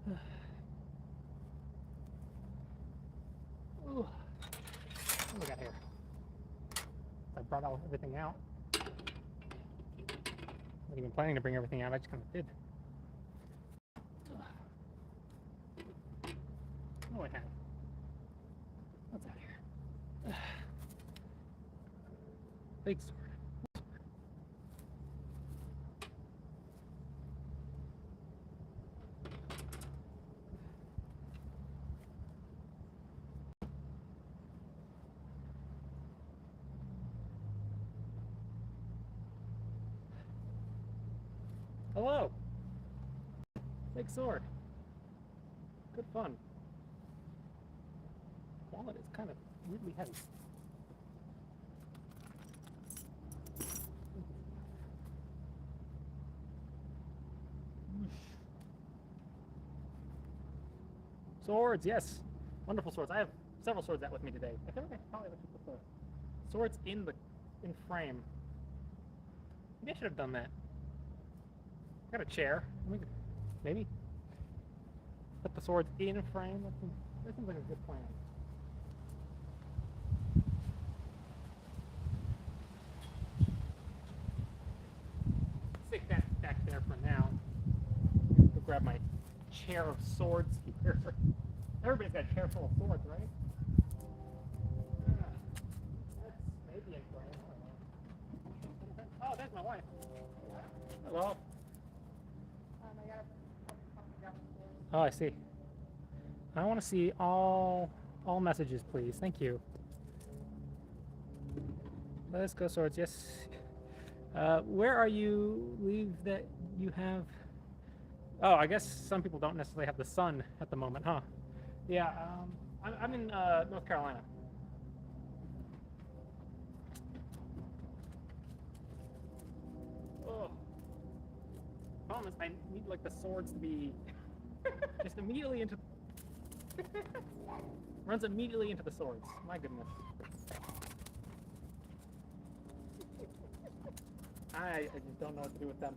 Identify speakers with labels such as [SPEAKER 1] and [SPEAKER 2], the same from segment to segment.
[SPEAKER 1] Ooh. What do we got here? I brought everything out. I wasn't even planning to bring everything out, I just kind of did. What do I have? What's out here? Big sword. Hello! Big sword. Good fun. Wallet is kind of weirdly heavy. Swords, yes. Wonderful swords. I have several swords out with me today. I feel like I probably have to put the swords in frame. Maybe I should have done that. I got a chair. Maybe put the swords in frame. That seems like a good plan. Stick that back there for now. Go grab my chair of swords here. Everybody's got a chair full of swords, right? That's maybe in frame. I don't know. Oh, there's my wife. Hello. Oh, I see. I want to see all messages, please. Thank you. Let's go, swords. Yes. Where are you? Leave that you have. Oh, I guess some people don't necessarily have the sun at the moment, huh? Yeah. I'm in North Carolina. Oh. Problem is, I need like the swords to be just immediately into. Runs immediately into the swords. My goodness. I just don't know what to do with them.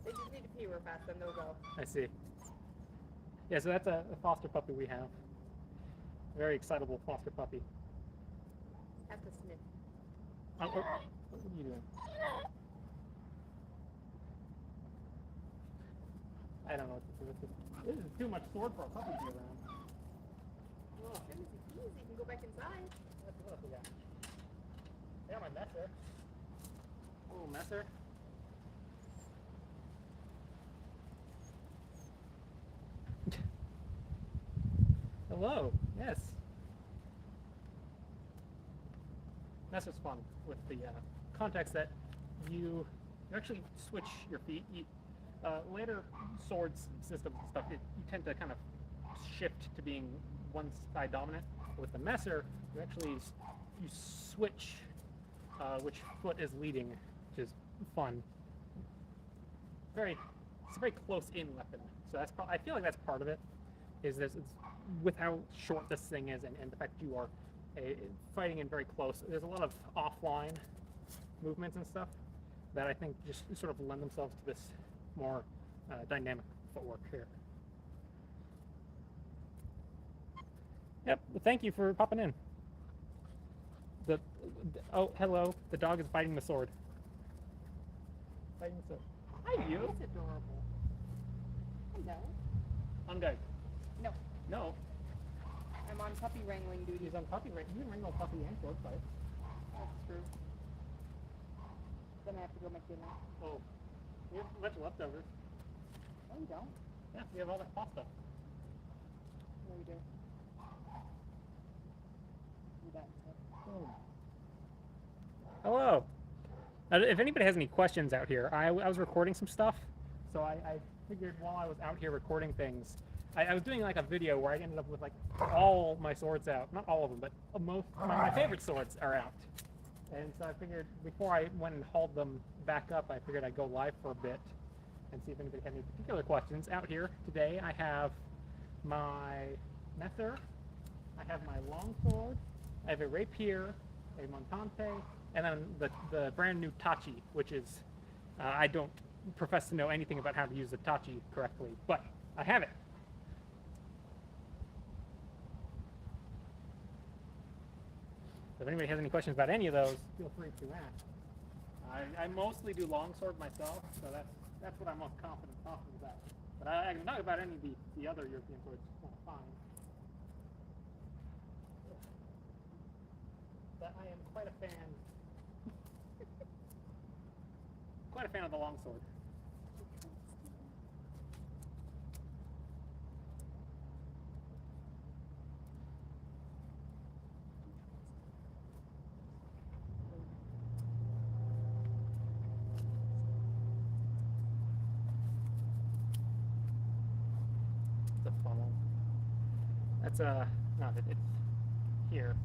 [SPEAKER 2] They just need to pee real fast, then they'll go.
[SPEAKER 1] I see. Yeah, so that's a foster puppy we have. Very excitable foster puppy.
[SPEAKER 2] Have to sniff.
[SPEAKER 1] What are you doing? I don't know what to do with this. This is too much sword for a puppy to be around.
[SPEAKER 2] Well, as soon as he pees, he can go back inside.
[SPEAKER 1] What else we got? I got my messer. Little messer. Hello. Yes. Messer's fun with the context that you actually switch your feet. Later swords systems and stuff, you tend to kind of shift to being one side dominant. With the messer, you actually switch which foot is leading, which is fun. It's a very close-in weapon. So that's I feel like that's part of it. Is this with how short this thing is, and the fact you are fighting in very close. There's a lot of offline movements and stuff that I think just sort of lend themselves to this more dynamic footwork here. Yep. Well, thank you for popping in. Oh, hello. The dog is biting the sword. Biting the sword. Hi, you.
[SPEAKER 2] It's adorable. Hello.
[SPEAKER 1] On guard.
[SPEAKER 2] No.
[SPEAKER 1] No.
[SPEAKER 2] I'm on puppy wrangling duty.
[SPEAKER 1] He's on puppy wrangling. You can wrangle a puppy and sword fight.
[SPEAKER 2] That's true. Then I have to go make dinner.
[SPEAKER 1] Oh. We have a bunch of leftovers.
[SPEAKER 2] No, you don't.
[SPEAKER 1] Yeah, we have all that pasta.
[SPEAKER 2] No, we do. Do that instead.
[SPEAKER 1] Oh. Hello. If anybody has any questions out here, I was recording some stuff, so I figured while I was out here recording things, I was doing like a video where I ended up with like all my swords out. Not all of them, but most my favorite swords are out. And so I figured before I went and hauled them back up, I figured I'd go live for a bit and see if anybody had any particular questions. Out here today, I have my messer, I have my longsword, I have a rapier, a montante, and then the brand new Tachi, which is, I don't profess to know anything about how to use the Tachi correctly, but I have it. So if anybody has any questions about any of those, feel free to ask. I mostly do longsword myself, so that's what I'm most confident talking about. But I can talk about any of the other European swords fine. But I am quite a fan. Quite a fan of the longsword. The funnel. That's no, it's here.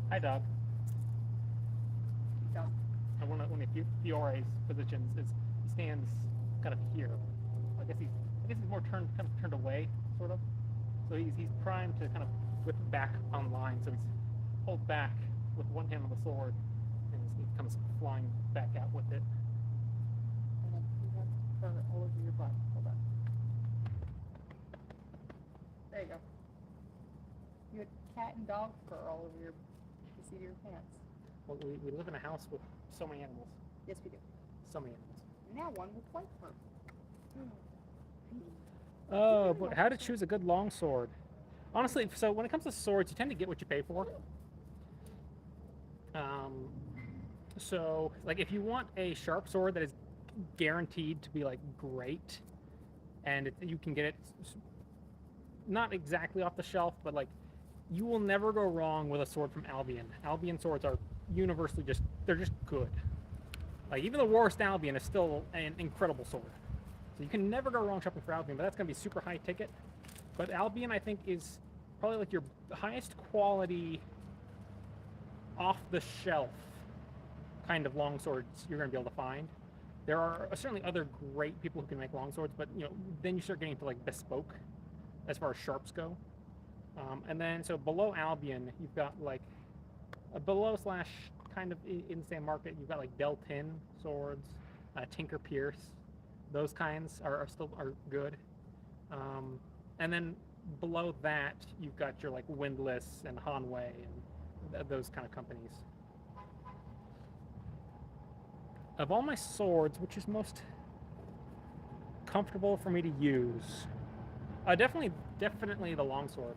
[SPEAKER 1] Hi, dog.
[SPEAKER 2] Dog.
[SPEAKER 1] And one of Fiore's positions is he stands kind of here. I guess he's more kind of turned away, sort of. So he's primed to kind of whip back online. So he's pulled back with one hand on the sword, and he comes flying back out with it.
[SPEAKER 2] And then you have fur all over your butt. Hold on. There you go. You had cat and dog fur all over your seat of your pants.
[SPEAKER 1] Well, we live in a house with so many animals.
[SPEAKER 2] Yes, we do.
[SPEAKER 1] So many animals.
[SPEAKER 2] Now one with white fur.
[SPEAKER 1] Oh, but how to choose a good longsword? Honestly, so when it comes to swords, you tend to get what you pay for. So like if you want a sharp sword that is guaranteed to be like great, and you can get it not exactly off the shelf, but like you will never go wrong with a sword from Albion. Albion swords are universally they're just good. Like even the worst Albion is still an incredible sword. So you can never go wrong shopping for Albion, but that's going to be super high ticket. But Albion, I think, is probably like your highest quality, off-the-shelf kind of longswords you're going to be able to find. There are certainly other great people who can make longswords, but then you start getting to like bespoke as far as sharps go. And then so below Albion, you've got like a below slash kind of in the same market. You've got like Deltin swords, Tinker Pierce. Those kinds are still good. And then below that, you've got your like Windlass and Hanwei and those kind of companies. Of all my swords, which is most comfortable for me to use? Definitely the longsword.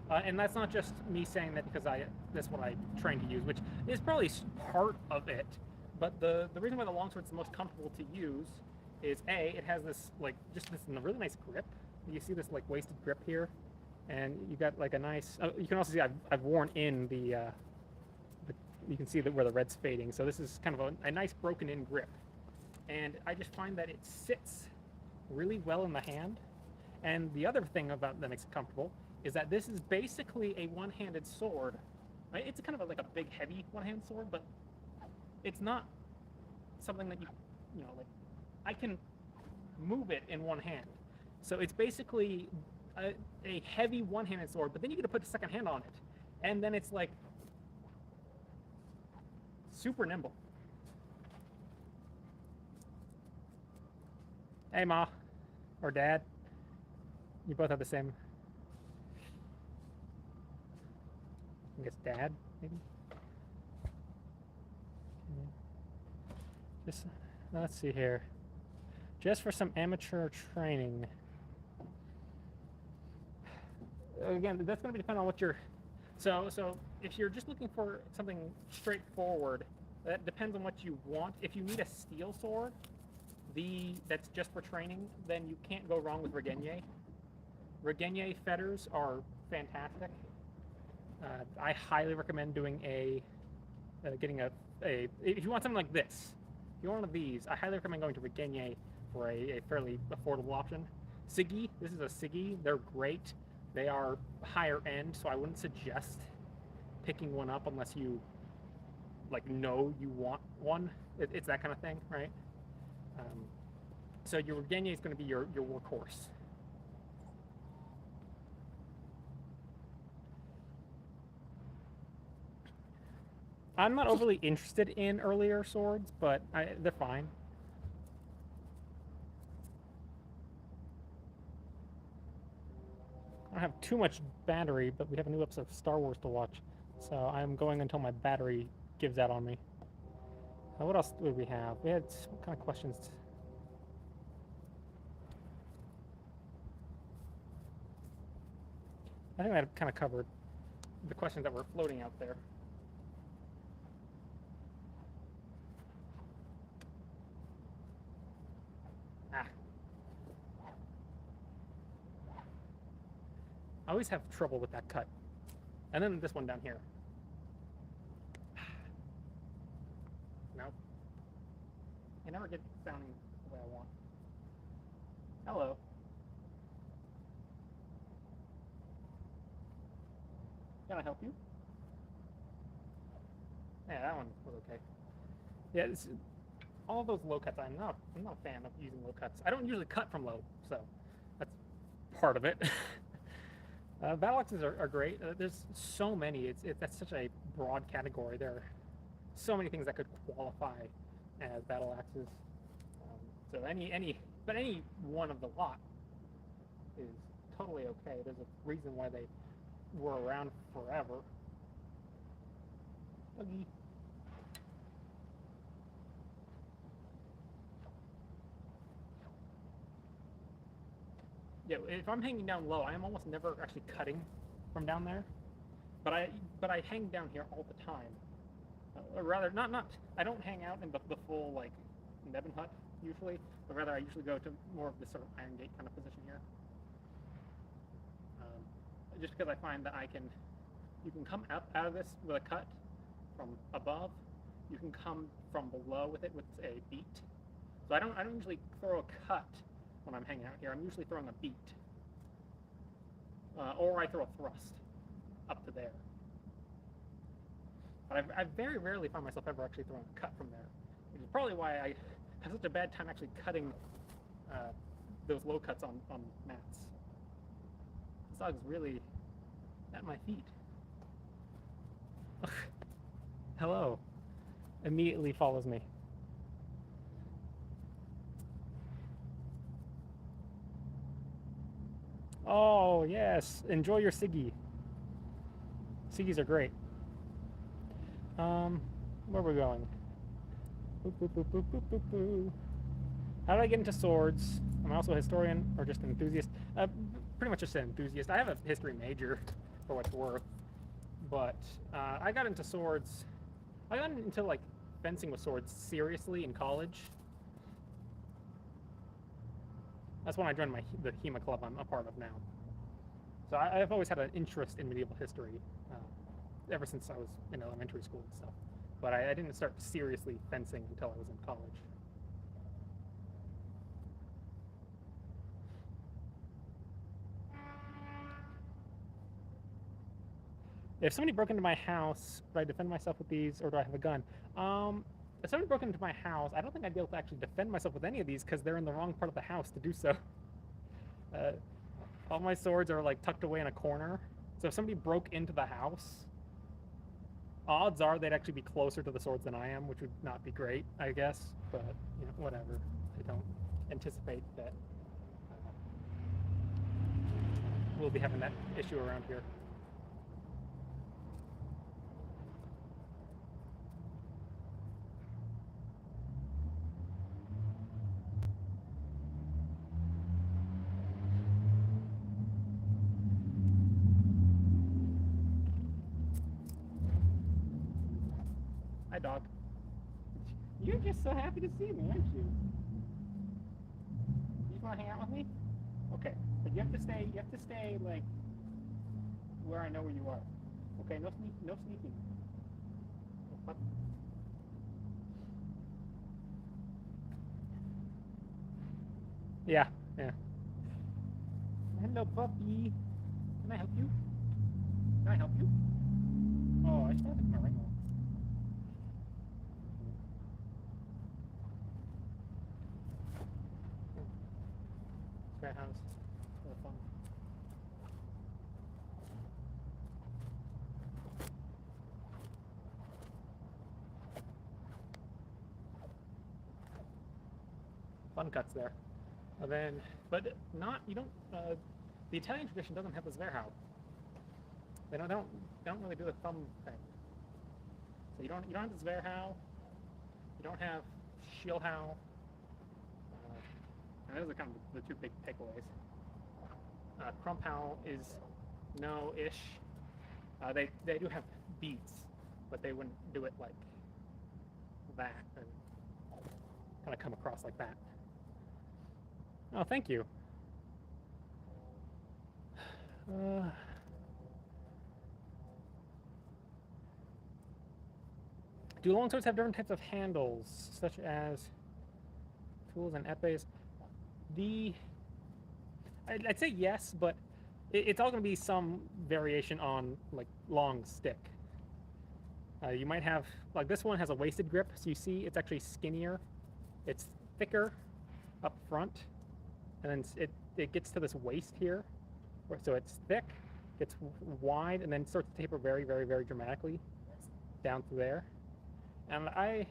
[SPEAKER 1] And that's not just me saying that because that's what I train to use, which is probably part of it. But the reason why the longsword's the most comfortable to use is A, it has this like just this really nice grip. You see this like wasted grip here, and you got like a nice. You can also see I've worn in the you can see that where the red's fading. So this is kind of a nice broken in grip, and I just find that it sits really well in the hand. And the other thing about that makes it comfortable is that this is basically a one-handed sword. Right? It's kind of like a big, heavy one-handed sword, but it's not something that you know like. I can move it in one hand. So it's basically a heavy one-handed sword, but then you get to put a second hand on it. And then it's like super nimble. Hey, Ma. Or Dad. You both have the same. I guess Dad, maybe? Just, let's see here. Just for some amateur training. Again, that's going to be dependent on what you're. So if you're just looking for something straightforward, that depends on what you want. If you need a steel sword, that's just for training, then you can't go wrong with Regenier. Regenier fetters are fantastic. I highly recommend doing getting if you want something like this, if you want one of these, I highly recommend going to Regenier for a fairly affordable option. Siggy, this is a Siggy. They're great. They are higher end, so I wouldn't suggest picking one up unless you know you want one. It's that kind of thing, right? So your Regenier is going to be your workhorse. I'm not overly interested in earlier swords, but they're fine. don't have too much battery, but we have a new episode of Star Wars to watch. So I'm going until my battery gives out on me. What else did we have? We had what kind of questions? I think that kind of covered the questions that were floating out there. Ah. I always have trouble with that cut. And then this one down here. No. I never get sounding the way I want. Hello. Can I help you? Yeah, that one was okay. Yeah, all those low cuts. I'm not a fan of using low cuts. I don't usually cut from low, so that's part of it. Battle axes are great. There's so many. That's such a broad category. There are so many things that could qualify as battle axes. So any one of the lot is totally okay. There's a reason why they were around forever. Buggy. Yeah, if I'm hanging down low, I am almost never actually cutting from down there. But I hang down here all the time. Or rather, not I don't hang out in the full like Nebben hut usually, but rather I usually go to more of this sort of Iron Gate kind of position here. Just because I find that you can come out of this with a cut from above, you can come from below with it with a beat. So I don't usually throw a cut when I'm hanging out here. I'm usually throwing a beat, or I throw a thrust up to there. But I very rarely find myself ever actually throwing a cut from there, which is probably why I have such a bad time actually cutting those low cuts on mats. This dog's really at my feet. Hello. Immediately follows me. Oh, yes. Enjoy your Siggy. Siggies are great. Where are we going? Boop, boop, boop, boop, boop, boop, boop. How did I get into swords? Am I also a historian or just an enthusiast? Pretty much just an enthusiast. I have a history major, for what it's worth. But I got into swords. I got into like fencing with swords seriously in college. That's when I joined the HEMA club I'm a part of now. So I've always had an interest in medieval history ever since I was in elementary school and stuff. But I didn't start seriously fencing until I was in college. If somebody broke into my house, would I defend myself with these, or do I have a gun? If somebody broke into my house, I don't think I'd be able to actually defend myself with any of these because they're in the wrong part of the house to do so. All my swords are like tucked away in a corner. So if somebody broke into the house, odds are they'd actually be closer to the swords than I am, which would not be great, I guess. But you know, whatever. I don't anticipate that we'll be having that issue around here. Hi, dog. You're just so happy to see me, aren't you? You just want to hang out with me? Okay, but you have to stay like where I know where you are. Okay, no sneaking. What? Yeah. Hello, puppy. Can I help you? Can I help you? Oh, I should have my ring on. Scrat house. For fun. Fun cuts there. And then, but not, you don't The Italian tradition doesn't have the Zwerhau. They don't really do the thumb thing. So you don't have the Zwerhau. You don't have Schildhau. And those are kind of the two big takeaways. Krumpau is no-ish. They do have beats, but they wouldn't do it like that and kind of come across like that. Oh, thank you. Do longswords have different types of handles, such as tools and epées? I'd say yes, but it's all going to be some variation on like long stick. You might have, like this one has a wasted grip, so you see it's actually skinnier. It's thicker up front, and then it gets to this waist here, so it's thick, gets wide, and then starts to taper very, very, very dramatically down through there. And I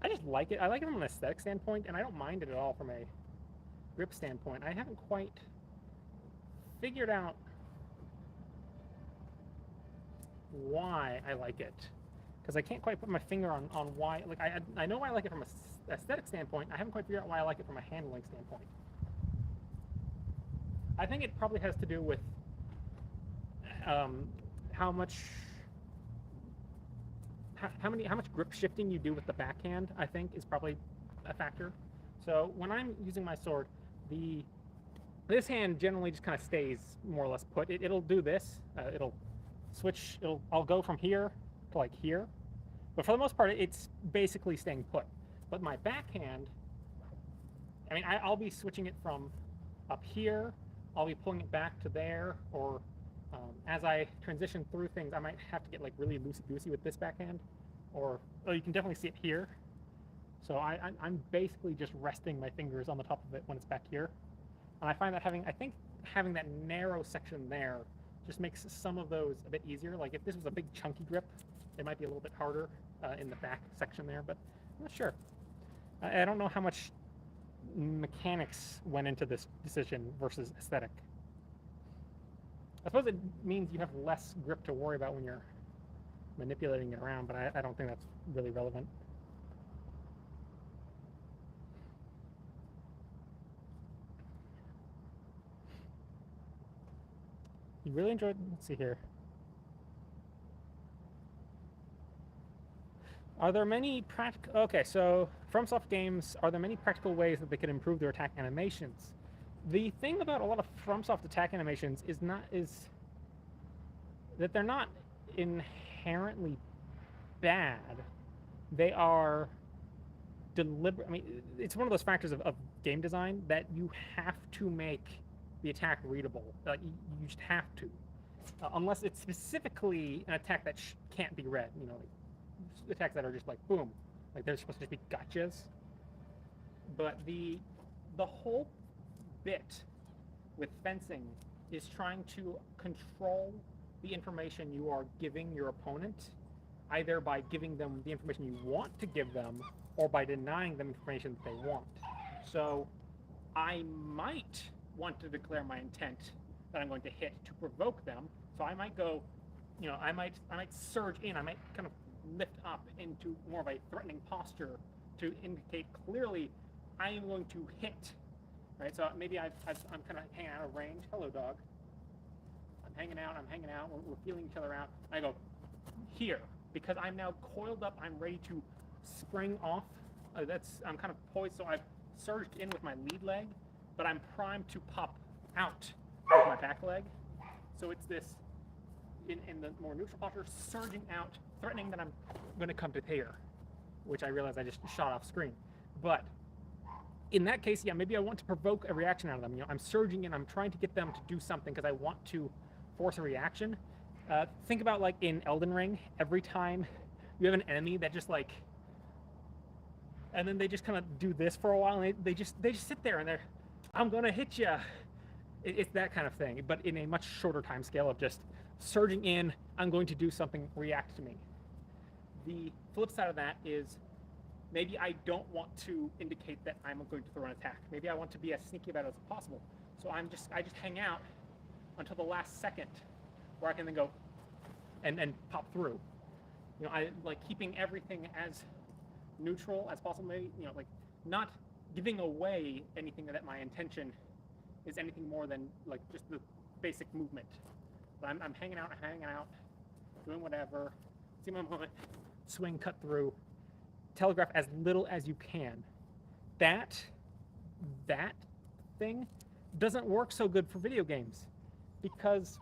[SPEAKER 1] just like it. I like it from an aesthetic standpoint, and I don't mind it at all from a grip standpoint. I haven't quite figured out why I like it, because I can't quite put my finger on why. Like I know why I like it from an aesthetic standpoint. I haven't quite figured out why I like it from a handling standpoint. I think it probably has to do with how much grip shifting you do with the backhand. I think is probably a factor. So when I'm using my sword, this hand generally just kind of stays more or less put. It'll do this. It'll switch. I'll go from here to like here, but for the most part, it's basically staying put. But my backhand, I mean, I'll be switching it from up here. I'll be pulling it back to there, or as I transition through things, I might have to get like really loosey-goosey with this backhand, or you can definitely see it here. So I'm basically just resting my fingers on the top of it when it's back here. And I find that having that narrow section there just makes some of those a bit easier. Like if this was a big chunky grip, it might be a little bit harder in the back section there, but I'm not sure. I don't know how much mechanics went into this decision versus aesthetic. I suppose it means you have less grip to worry about when you're manipulating it around, but I don't think that's really relevant. You really enjoyed, let's see here. Are there many practical, okay, so FromSoft games, are there many practical ways that they could improve their attack animations? The thing about a lot of FromSoft attack animations is that they're not inherently bad. They are deliberate. I mean, it's one of those factors of game design that you have to make the attack readable. You just have to, unless it's specifically an attack that can't be read. You know, like attacks that are just like boom, like they're supposed to just be gotchas. But the whole bit with fencing is trying to control the information you are giving your opponent, either by giving them the information you want to give them or by denying them information that they want. So I might want to declare my intent that I'm going to hit to provoke them. So I might go, you know, I might surge in, I might kind of lift up into more of a threatening posture to indicate clearly I am going to hit, right? So maybe I'm kind of hanging out of range. Hello, dog. I'm hanging out, we're feeling each other out. I go here, because I'm now coiled up, I'm ready to spring off. I'm kind of poised, so I've surged in with my lead leg, but I'm primed to pop out with my back leg. So it's this, in the more neutral posture, surging out, threatening that I'm going to come to here, which I realize I just shot off screen. But in that case, yeah, maybe I want to provoke a reaction out of them. You know, I'm surging in, I'm trying to get them to do something because I want to force a reaction. Think about like in Elden Ring, every time you have an enemy that just like, and then they just kind of do this for a while, and they just sit there and they're, I'm gonna hit you. It's that kind of thing, but in a much shorter time scale of just surging in, I'm going to do something, react to me. The flip side of that is Maybe I don't want to indicate that I'm going to throw an attack. Maybe I want to be as sneaky about it as possible. So I just hang out until the last second, where I can then go and pop through. You know, I like keeping everything as neutral as possible. Maybe, you know, like not giving away anything that my intention is anything more than like just the basic movement. But I'm hanging out, doing whatever. See my moment, swing, cut through, telegraph as little as you can. That thing doesn't work so good for video games because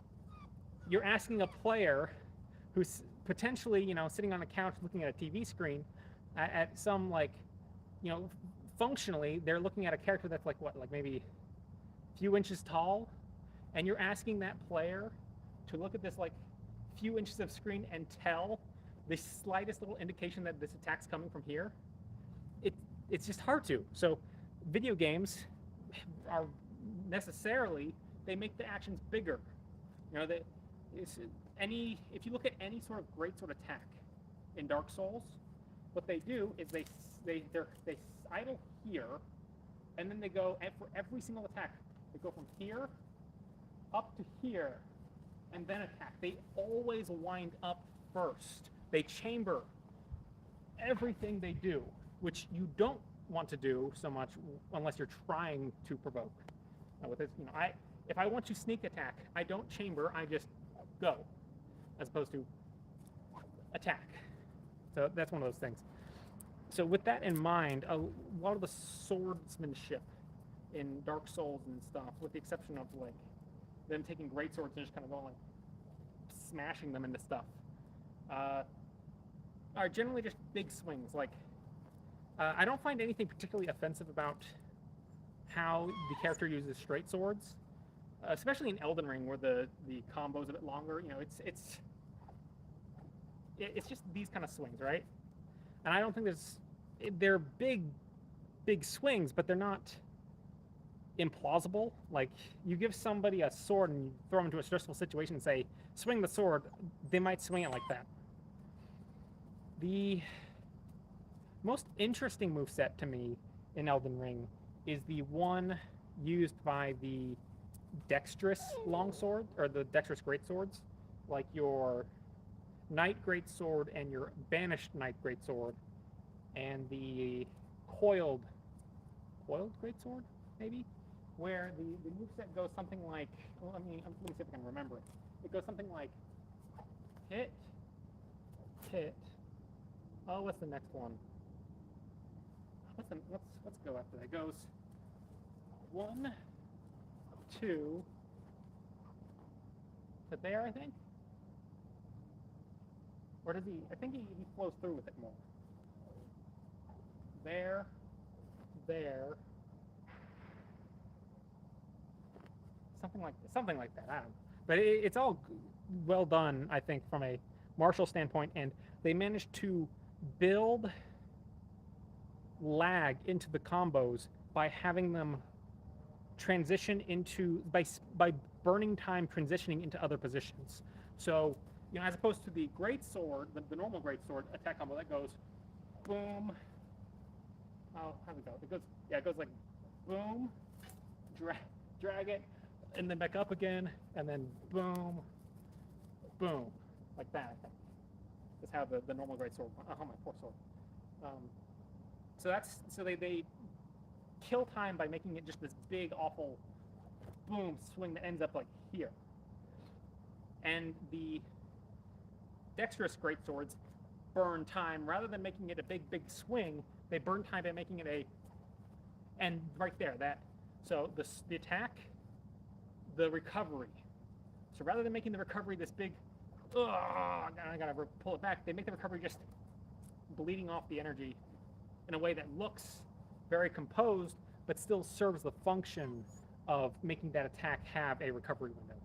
[SPEAKER 1] you're asking a player who's potentially, you know, sitting on a couch looking at a TV screen at some, like, you know, functionally they're looking at a character that's like what, like maybe a few inches tall, and you're asking that player to look at this like few inches of screen and tell the slightest little indication that this attack's coming from here. It's just hard to. So video games are necessarily, they make the actions bigger. You know, if you look at any sort of great sword attack in Dark Souls, what they do is they idle here, and then they go, and for every single attack, they go from here up to here, and then attack. They always wind up first. They chamber everything they do, which you don't want to do so much unless you're trying to provoke. Now with this, you know, if I want to sneak attack, I don't chamber, I just go, as opposed to attack. So that's one of those things. So with that in mind, a lot of the swordsmanship in Dark Souls and stuff, with the exception of like them taking great swords and just kind of going like smashing them into stuff, are generally just big swings. Like I don't find anything particularly offensive about how the character uses straight swords, especially in Elden Ring where the combo's a bit longer. You know, it's just these kind of swings, right? And I don't think they're big swings, but they're not implausible. Like, you give somebody a sword and you throw them into a stressful situation and say, swing the sword, they might swing it like that. The most interesting moveset to me in Elden Ring is the one used by the dexterous longsword, or the dexterous greatswords, like your Knight Greatsword and your Banished Knight Greatsword, and the coiled Greatsword, maybe? Where the moveset goes something like, well, let me see if I can remember it. It goes something like hit, hit. Oh, what's the next one? Let's go after that. It goes 1, 2. Is it there, I think? Or does he? I think he flows through with it more. There. Something like that. I don't know. But it's all well done, I think, from a martial standpoint, and they managed to build lag into the combos by having them transition into by burning time transitioning into other positions. So, you know, as opposed to the great sword, the normal great sword attack combo that goes boom. Oh, how's it go? It goes like boom, drag it, and then back up again, and then boom, boom, like that. I think that's how the normal great sword. Oh, my poor sword. So they kill time by making it just this big awful boom swing that ends up like here. And the dexterous greatswords burn time rather than making it a big swing. They burn time by making it and right there, that. So the attack, the recovery. So rather than making the recovery this big, I gotta pull it back, they make the recovery just bleeding off the energy in a way that looks very composed, but still serves the function of making that attack have a recovery window,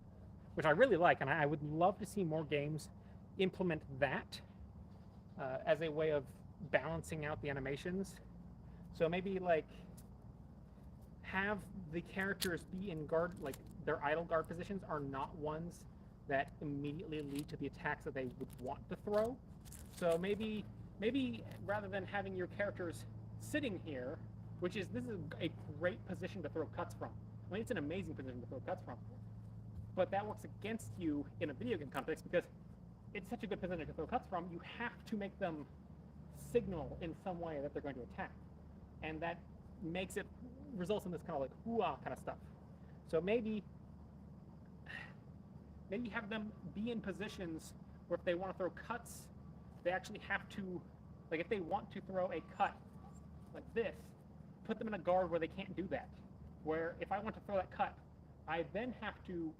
[SPEAKER 1] which I really like, and I would love to see more games implement that as a way of balancing out the animations. So maybe like have the characters be in guard, like their idle guard positions are not ones that immediately lead to the attacks that they would want to throw. So maybe maybe rather than having your characters sitting here, this is a great position to throw cuts from. I mean, it's an amazing position to throw cuts from. But that works against you in a video game context because it's such a good position to throw cuts from, you have to make them signal in some way that they're going to attack. And that results in this kind of like hoo-ah kind of stuff. So maybe have them be in positions where if they want to throw cuts, they actually have to, like if they want to throw a cut like this, put them in a guard where they can't do that. Where if I want to throw that cut, I then have to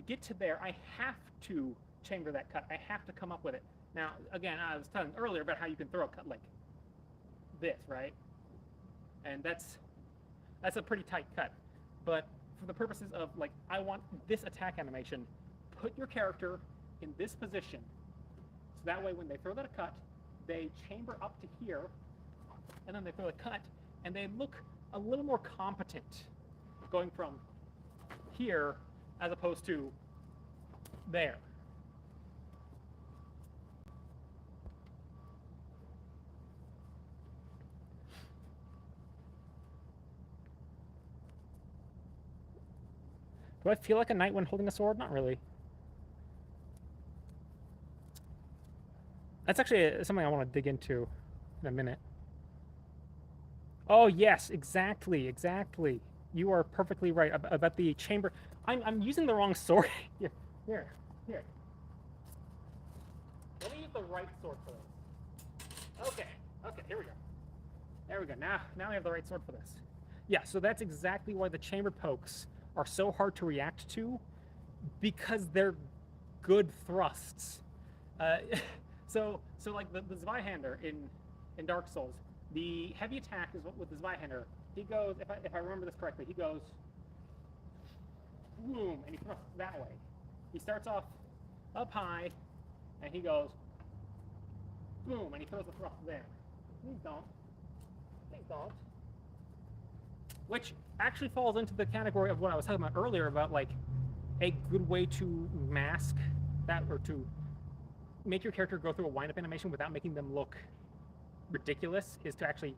[SPEAKER 1] get to there, I have to chamber that cut. I have to come up with it. Now, again, I was telling earlier about how you can throw a cut like this, right? And that's a pretty tight cut. But for the purposes of like, I want this attack animation, put your character in this position. So that way when they throw that cut, they chamber up to here, and then they throw a cut, and they look a little more competent going from here as opposed to there. Do I feel like a knight when holding a sword? Not really. That's actually something I want to dig into in a minute. Oh, yes, exactly. You are perfectly right about the chamber. I'm using the wrong sword. Here. Let me use the right sword for this. Okay, here we go. There we go. Now we have the right sword for this. Yeah, so that's exactly why the chamber pokes are so hard to react to, because they're good thrusts. So like the Zweihander in Dark Souls, the heavy attack is with the Zweihander. He goes, if I remember this correctly, he goes boom, and he thrusts that way. He starts off up high, and he goes boom, and he throws the thrust there. Please don't. Which actually falls into the category of what I was talking about earlier about like a good way to mask that, or to make your character go through a wind-up animation without making them look ridiculous, is to actually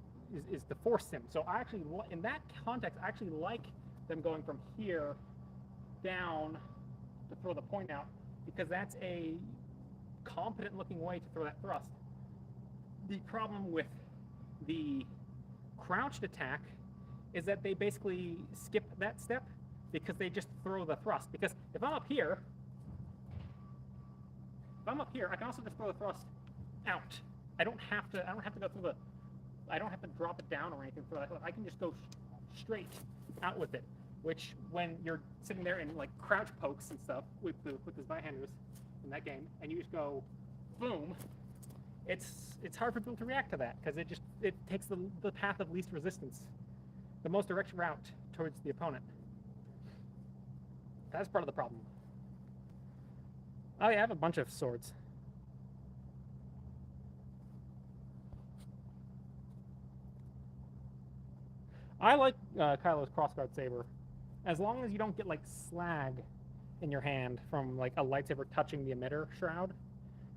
[SPEAKER 1] is to force them. So I actually, in that context, I actually like them going from here down to throw the point out, because that's a competent looking way to throw that thrust. The problem with the crouched attack is that they basically skip that step because they just throw the thrust. Because if I'm up here, I can also just throw the thrust out. I don't have to go through the, I don't have to drop it down or anything for that. I can just go straight out with it, which when you're sitting there in like crouch pokes and stuff with the Zweihanders in that game, and you just go boom, it's hard for people to react to that because it takes the path of least resistance, the most direct route towards the opponent. That's part of the problem. Oh yeah, I have a bunch of swords. I like Kylo's crossguard saber, as long as you don't get like slag in your hand from like a lightsaber touching the emitter shroud.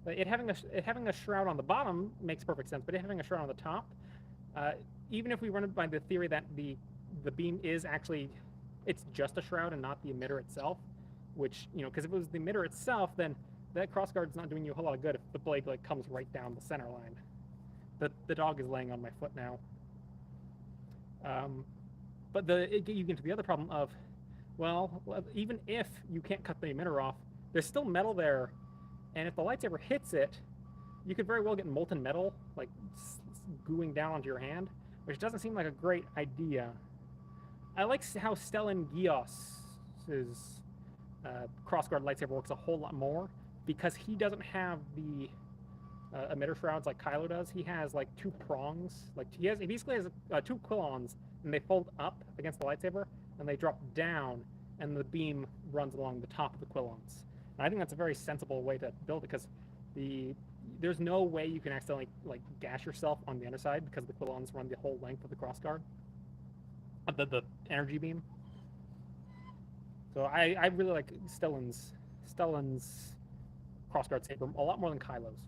[SPEAKER 1] It having a shroud on the bottom makes perfect sense, but having a shroud on the top, even if we run it by the theory that the beam is actually, it's just a shroud and not the emitter itself, which, you know, because if it was the emitter itself, then that crossguard's not doing you a whole lot of good if the blade like comes right down the center line. The dog is laying on my foot now. But you get into the other problem of, well, even if you can't cut the emitter off, there's still metal there, and if the lightsaber hits it, you could very well get molten metal like gooing down onto your hand, which doesn't seem like a great idea. I like how Stellan Gios's crossguard lightsaber works a whole lot more, because he doesn't have the emitter shrouds like Kylo does. He has like two prongs. Like he basically has two quillons, and they fold up against the lightsaber, and they drop down, and the beam runs along the top of the quillons. And I think that's a very sensible way to build it, because there's no way you can accidentally like gash yourself on the underside, because the quillons run the whole length of the crossguard, the energy beam. So I really like Stellan's crossguard saber a lot more than Kylo's.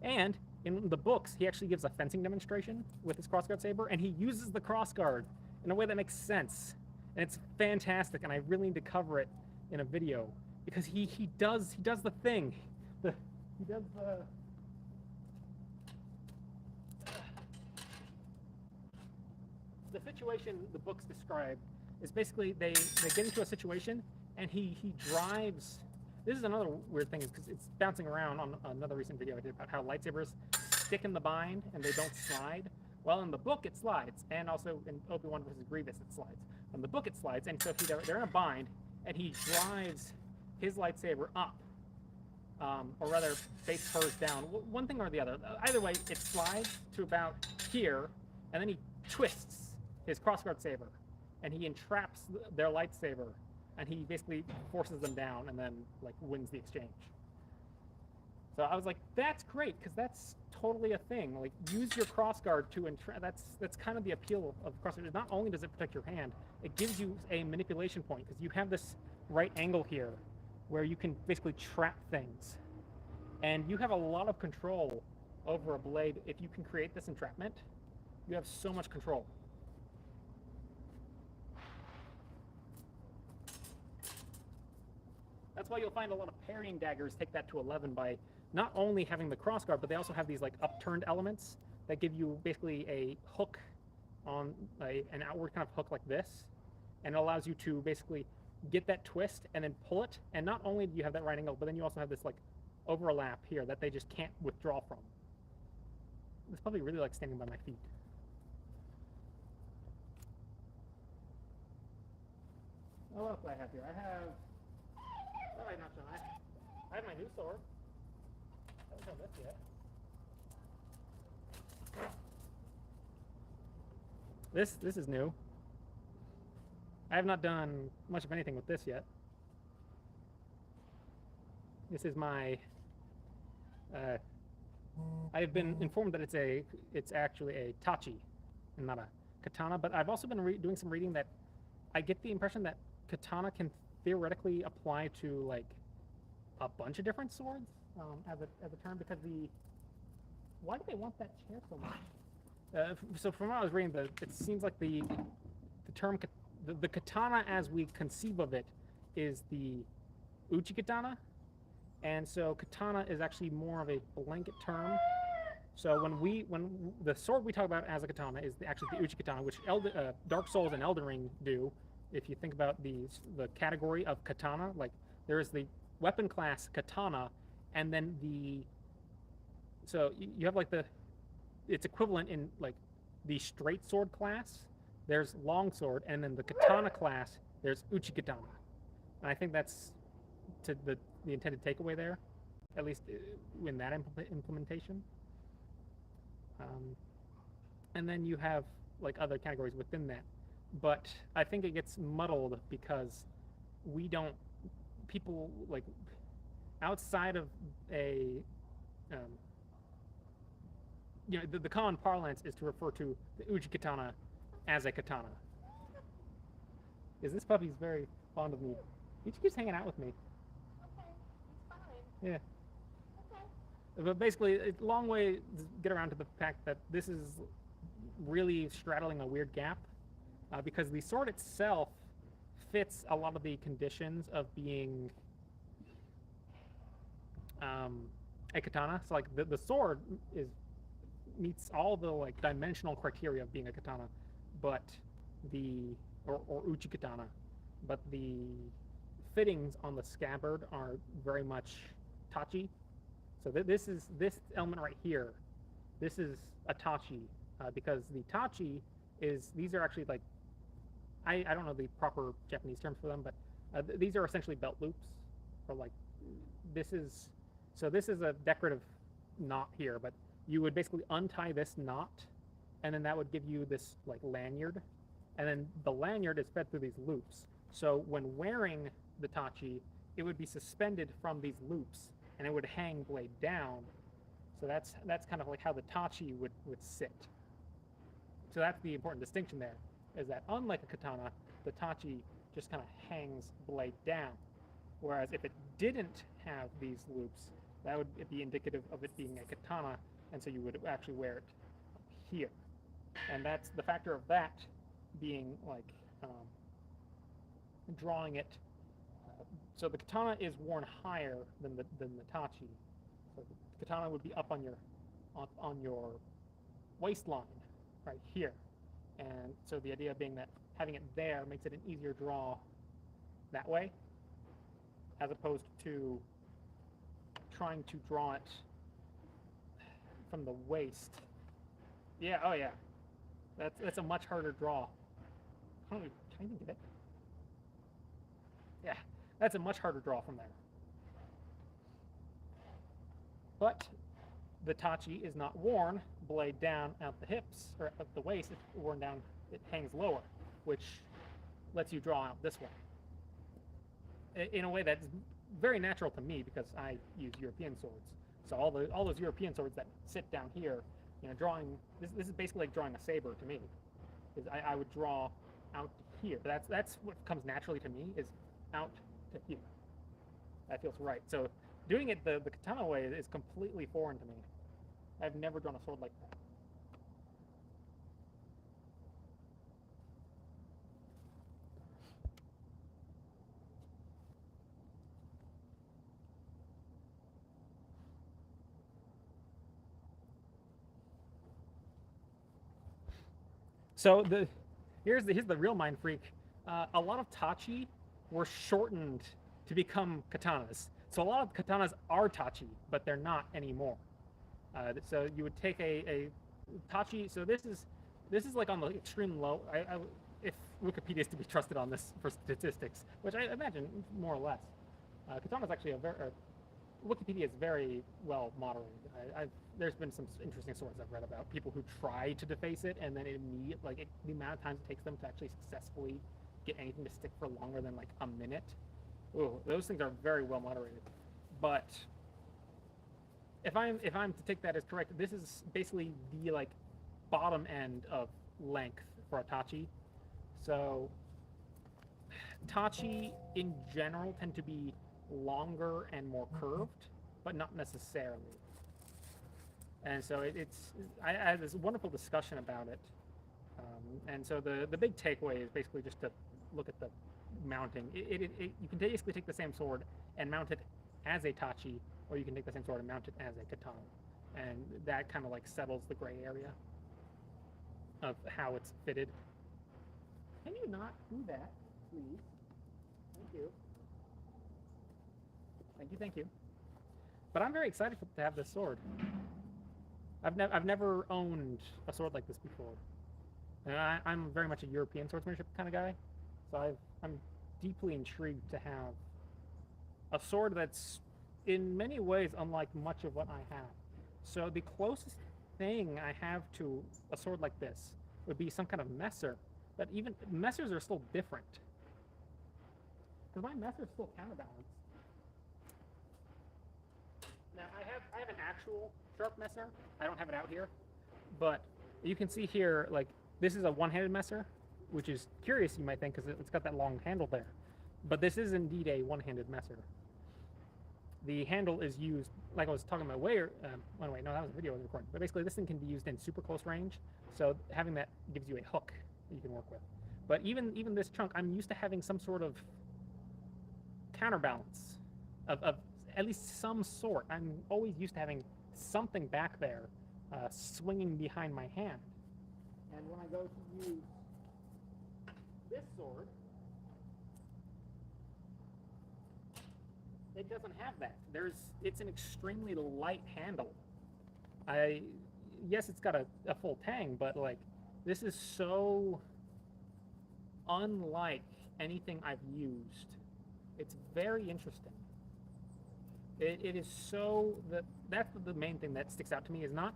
[SPEAKER 1] And in the books, he actually gives a fencing demonstration with his crossguard saber, and he uses the crossguard in a way that makes sense. And it's fantastic, and I really need to cover it in a video because he does the thing. He does the situation the books describe is basically they get into a situation and he drives. This is another weird thing because it's bouncing around on another recent video I did about how lightsabers stick in the bind and they don't slide. Well, in the book it slides, and also in Obi-Wan versus Grievous it slides. In the book it slides, and so they're in a bind, and he drives his lightsaber up, or rather face first down, one thing or the other. Either way, it slides to about here, and then he twists his crossguard saber, and he entraps their lightsaber, and he basically forces them down, and then like wins the exchange. So I was like, that's great, because that's totally a thing. Like, use your crossguard to entrap. That's kind of the appeal of crossguard. Not only does it protect your hand, it gives you a manipulation point, because you have this right angle here where you can basically trap things. And you have a lot of control over a blade. If you can create this entrapment, you have so much control. That's why you'll find a lot of parrying daggers take that to 11 by not only having the crossguard, but they also have these like upturned elements that give you basically a hook on an outward kind of hook like this, and it allows you to basically get that twist and then pull it. And not only do you have that right angle, but then you also have this like overlap here that they just can't withdraw from. It's probably really like standing by my feet. What else do I have here? I have. Oh, I'm not sure. I have my new sword. I haven't done this yet. This is new. I have not done much of anything with this yet. This is my. I have been informed that it's actually a Tachi, and not a katana. But I've also been doing some reading that I get the impression that katana can theoretically apply to like a bunch of different swords as a term, because why do they want that chair so much? So from what I was reading, it seems like the term the katana as we conceive of it is the uchi katana, and so katana is actually more of a blanket term. So when the sword we talk about as a katana is actually the uchi katana, which Dark Souls and Elden Ring do. If you think about the category of katana, like there is the weapon class katana, and then so you have like it's equivalent in like the straight sword class, there's long sword, and then the katana class, there's uchi katana. And I think that's to the intended takeaway there, at least in that implementation. And then you have like other categories within that. But I think it gets muddled because people like outside of a, the common parlance is to refer to the uchi katana as a katana. This puppy's very fond of me. He just keeps hanging out with me.
[SPEAKER 2] Okay, it's fine.
[SPEAKER 1] Yeah.
[SPEAKER 2] Okay.
[SPEAKER 1] But basically, it's a long way to get around to the fact that this is really straddling a weird gap. Because the sword itself fits a lot of the conditions of being a katana. So like the sword meets all the like dimensional criteria of being a katana, but or uchi katana, but the fittings on the scabbard are very much tachi. So this element right here, this is a tachi, because the tachi these are actually like, I don't know the proper Japanese terms for them, but these are essentially belt loops, or like this is a decorative knot here, but you would basically untie this knot, and then that would give you this like lanyard, and then the lanyard is fed through these loops. So when wearing the tachi, it would be suspended from these loops, and it would hang blade down. So that's kind of like how the tachi would sit. So that's the important distinction there, is that unlike a katana, the tachi just kind of hangs blade down. Whereas if it didn't have these loops, That would be indicative of it being a katana, and so you would actually wear it here. And that's the factor of that being like drawing it. So the katana is worn higher than the tachi. So the katana would be up on your waistline, right here. And so the idea being that having it there makes it an easier draw that way, as opposed to trying to draw it from the waist. Yeah, oh yeah. That's a much harder draw. Can I even get it? Yeah, that's a much harder draw from there. But the tachi is not worn blade down at the hips or at the waist. It's worn down, it hangs lower, which lets you draw out this way in a way that's very natural to me because I use European swords. So all those European swords that sit down here, you know, drawing this is basically like drawing a saber to me. Is I would draw out to here. That's what comes naturally to me is out to here. That feels right. So doing it the katana way is completely foreign to me. I've never drawn a sword like that. So here's the real mind freak. A lot of tachi were shortened to become katanas. So a lot of katanas are tachi, but they're not anymore. So you would take a tachi. So this is like on the extreme low. If Wikipedia is to be trusted on this for statistics, which I imagine more or less, katana is actually Wikipedia is very well moderated. There's been some interesting stories I've read about people who try to deface it and then the amount of times it takes them to actually successfully get anything to stick for longer than like a minute. Ooh, those things are very well moderated. But if I'm to take that as correct, this is basically the like bottom end of length for a tachi. So tachi in general tend to be longer and more curved, but not necessarily. And so I had this wonderful discussion about it. And so the big takeaway is basically just to look at the mounting. You can basically take the same sword and mount it as a tachi, or you can take the same sword and mount it as a katana. And that kind of like settles the gray area of how it's fitted. Can you not do that, please? Thank you. Thank you, thank you. But I'm very excited to have this sword. I've never owned a sword like this before. And I'm very much a European swordsmanship kind of guy. So I'm deeply intrigued to have a sword that's in many ways unlike much of what I have. So the closest thing I have to a sword like this would be some kind of messer. But even messers are still different. Because my messer is still counterbalanced. Now I have an actual sharp messer. I don't have it out here, but you can see here like this is a one-handed messer, which is curious you might think because it's got that long handle there, but this is indeed a one-handed messer. The handle is used like I was talking about no, that was a video I was recording. But basically this thing can be used in super close range, so having that gives you a hook that you can work with. But even this chunk, I'm used to having some sort of counterbalance of at least some sort. I'm always used to having something back there swinging behind my hand. And when I go to use this sword, it doesn't have that. It's an extremely light handle. Yes, it's got a full tang, but like this is so unlike anything I've used. It's very interesting. It is so that's the main thing that sticks out to me is not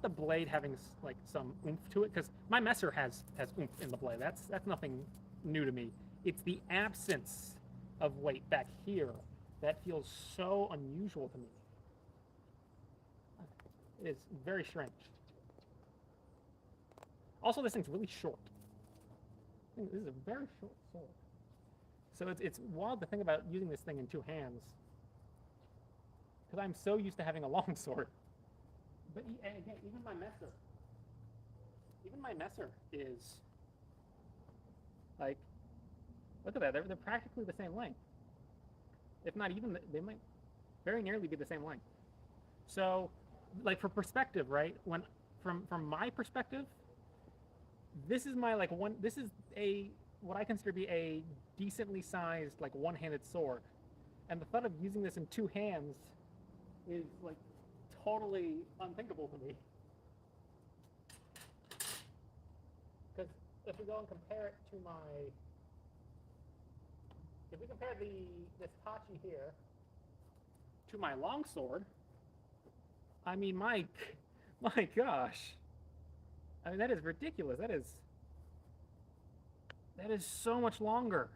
[SPEAKER 1] the blade having like some oomph to it, because my messer has oomph in the blade. That's nothing new to me. It's the absence of weight back here that feels so unusual to me. It is very strange. Also, this thing's really short. This is a very short sword. So it's wild to think about using this thing in two hands. because I'm so used to having a long sword. But again, even my messer is like, look at that. They're practically the same length. If not even, they might very nearly be the same length. So, like for perspective, right? When from my perspective, this is my like one. This is a what I consider to be a decently sized like one-handed sword, and the thought of using this in two hands is like totally unthinkable to me. Because if we go and compare it to if we compare this Tachi here to my longsword, I mean, my gosh, I mean that is ridiculous. That is so much longer.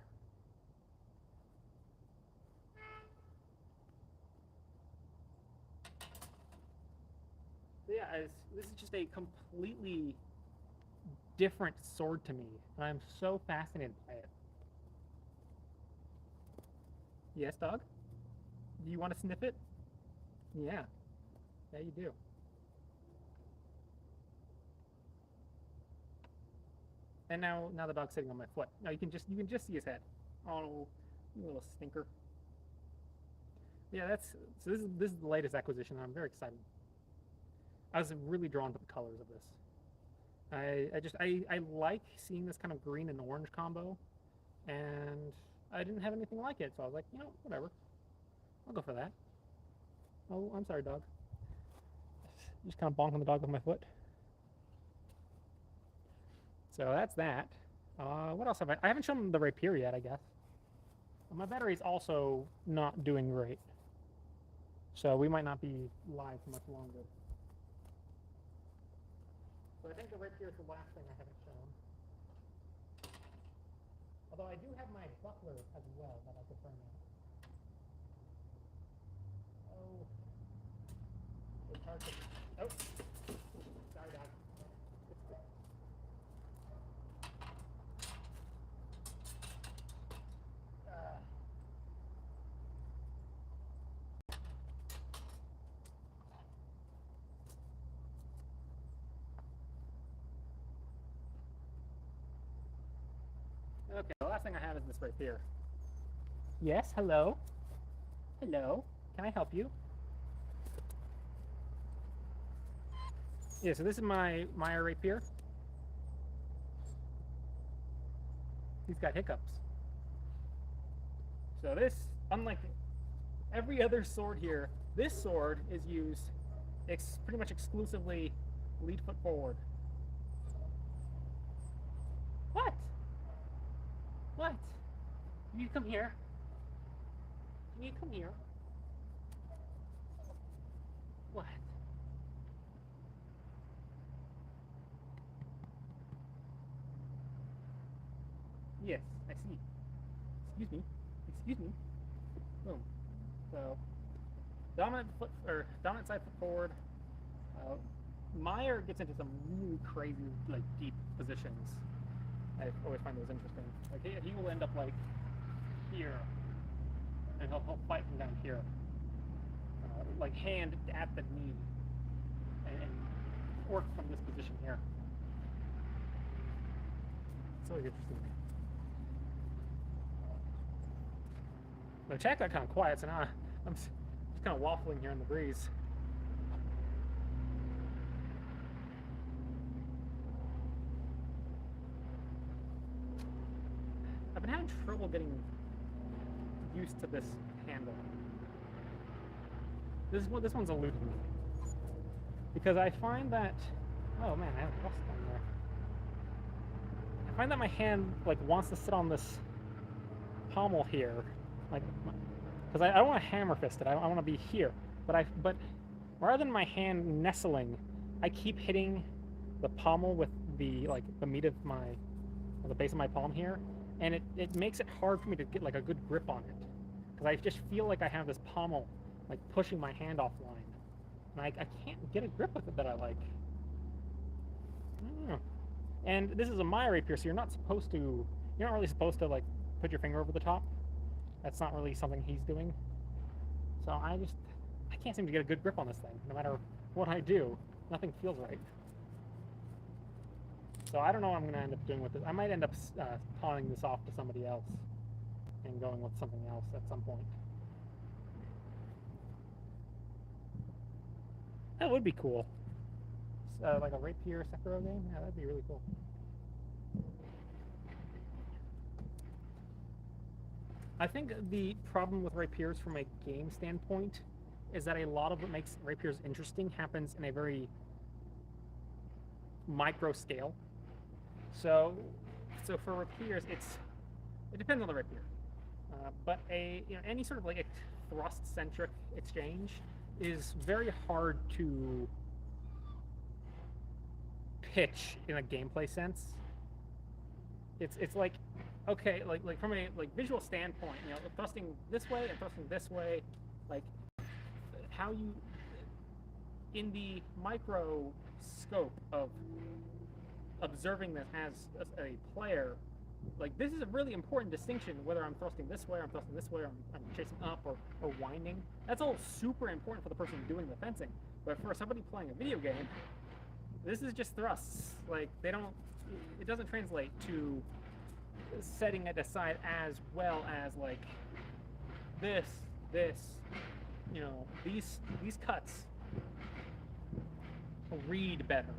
[SPEAKER 1] So yeah, this is just a completely different sword to me, and I'm so fascinated by it. Yes, dog? Do you want to sniff it? Yeah. Yeah, you do. And now the dog's sitting on my foot. Now you can just see his head. Oh, you little stinker. Yeah, so this is the latest acquisition. I'm very excited. I was really drawn to the colors of this. I like seeing this kind of green and orange combo, and I didn't have anything like it, so I was like, you know, whatever. I'll go for that. Oh, I'm sorry, dog. Just kind of bonking the dog with my foot. So that's that. What else have I haven't shown the rapier yet, I guess. My battery's also not doing great, so we might not be live for much longer. So I think the rapier is the last thing I haven't shown. Although I do have my buckler as well that I could bring in. Oh. It's hard to... Oh. Sorry, dog. Okay, the last thing I have is this right here. Yes, hello? Hello? Can I help you? Yeah, so this is my rapier. He's got hiccups. So this, unlike every other sword here, this sword is used pretty much exclusively lead foot forward. What? What? You come here. Can you come here? What? Yes, I see. Excuse me. Excuse me. Boom. So, dominant side foot forward. Meyer gets into some really crazy, like, deep positions. I always find those interesting. Like, he will end up, like, here. And he'll fight from down here. Like, hand at the knee. And work from this position here. It's really interesting. The chat got kind of quiet, so now I'm just kind of waffling here in the breeze. I've been having trouble getting used to this handle. This one's eluding me. Because I find that, oh man, I have rust on there. I find that my hand like wants to sit on this pommel here, like, because I don't want to hammer fist it. I want to be here, but rather than my hand nestling, I keep hitting the pommel with the meat of the base of my palm here, and it makes it hard for me to get like a good grip on it, because I just feel like I have this pommel like pushing my hand offline, and I can't get a grip with it that I like. I don't know. And this is a Meyer rapier, so you're not really supposed to like put your finger over the top. That's not really something he's doing. So I can't seem to get a good grip on this thing. No matter what I do, nothing feels right. So I don't know what I'm going to end up doing with it. I might end up pawning this off to somebody else and going with something else at some point. That would be cool. Like a rapier Sekiro game? Yeah, that'd be really cool. I think the problem with rapiers from a game standpoint is that a lot of what makes rapiers interesting happens in a very micro scale. So for rapiers, it depends on the rapier. But any sort of like a thrust-centric exchange is very hard to pitch in a gameplay sense. It's like, okay, like from a visual standpoint, thrusting this way and thrusting this way, like how you in the micro scope of observing this as a player, like this is a really important distinction whether I'm thrusting this way or I'm thrusting this way or I'm chasing up or winding. That's all super important for the person doing the fencing. But for somebody playing a video game, this is just thrusts. Like it doesn't translate to setting it aside as well as like this, these cuts read better.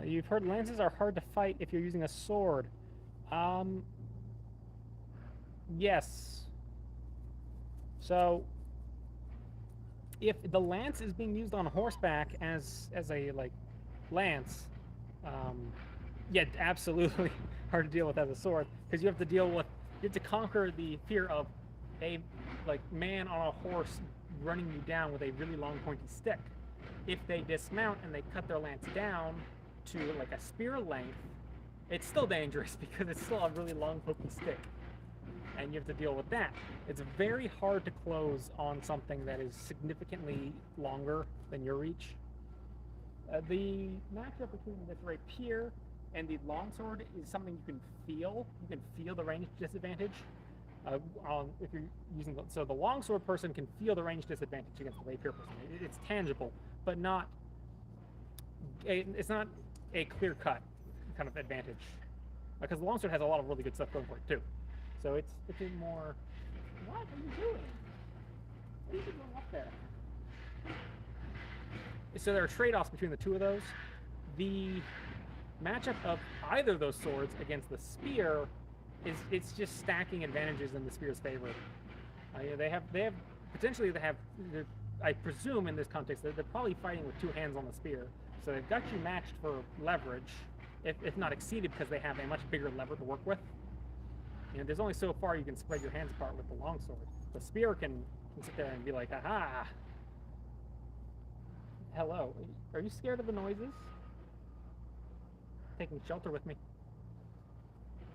[SPEAKER 1] You've heard lances are hard to fight if you're using a sword. Yes. So, if the lance is being used on horseback as a lance, yeah, absolutely hard to deal with as a sword because you have to conquer the fear of a man on a horse running you down with a really long pointy stick. If they dismount and they cut their lance down to like a spear length, it's still dangerous because it's still a really long pokey stick and you have to deal with that. It's very hard to close on something that is significantly longer than your reach. The matchup between this rapier and the longsword is something you can feel. You can feel the range disadvantage. If you're using so the longsword person can feel the range disadvantage against the rapier person. It's tangible, but it's not a clear-cut kind of advantage because the longsword has a lot of really good stuff going for it too. So it's more. What are you doing? What are you doing up there? So there are trade-offs between the two of those. The matchup of either of those swords against the spear it's just stacking advantages in the spear's favor. They have potentially I presume in this context that they're probably fighting with two hands on the spear. So they've got you matched for leverage, if not exceeded, because they have a much bigger lever to work with. There's only so far you can spread your hands apart with the longsword. The spear can sit there and be like, aha! Hello. Are you scared of the noises? Taking shelter with me.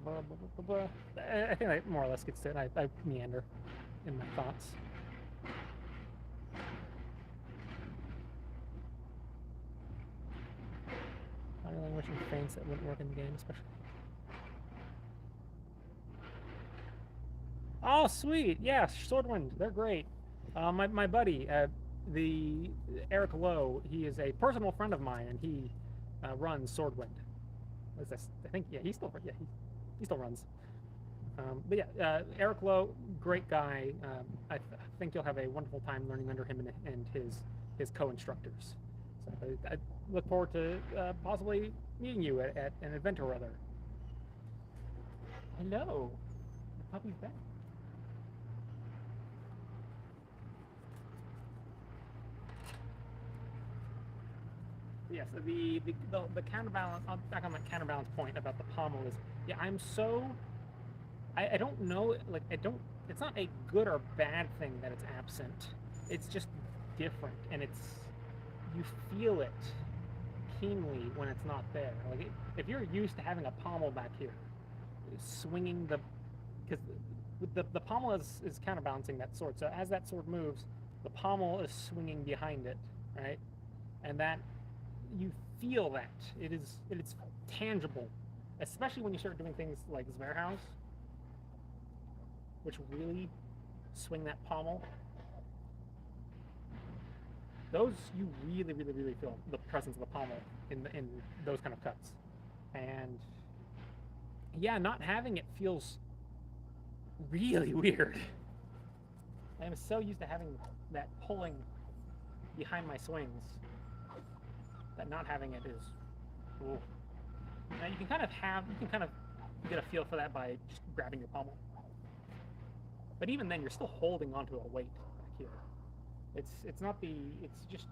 [SPEAKER 1] Blah, blah, blah, blah, blah. I think that more or less gets to it. I meander in my thoughts. Body language and feints that wouldn't work in the game, especially. Oh, sweet! Yeah, Swordwind, they're great. My buddy, the Eric Lowe, he is a personal friend of mine, and he runs Swordwind. I think, yeah, he still runs. But yeah, Eric Lowe, great guy. I think you'll have a wonderful time learning under him and his co-instructors. So I look forward to possibly meeting you at an event or other. Hello, the puppy's back. Yes, the counterbalance. Back on that counterbalance point about the pommel is, yeah, I don't know, like it's not a good or bad thing that it's absent. It's just different, and you feel it keenly when it's not there. Like if you're used to having a pommel back here, swinging because the pommel is counterbalancing that sword. So as that sword moves, the pommel is swinging behind it, right? And that you feel that it's tangible, especially when you start doing things like Zwerhaus, which really swing that pommel. Those you really feel the presence of the pommel in those kind of cuts, and yeah, not having it feels really weird. I am so used to having that pulling behind my swings that not having it is. Ooh. Now you can kind of get a feel for that by just grabbing your pommel. But even then, you're still holding onto a weight back here. It's just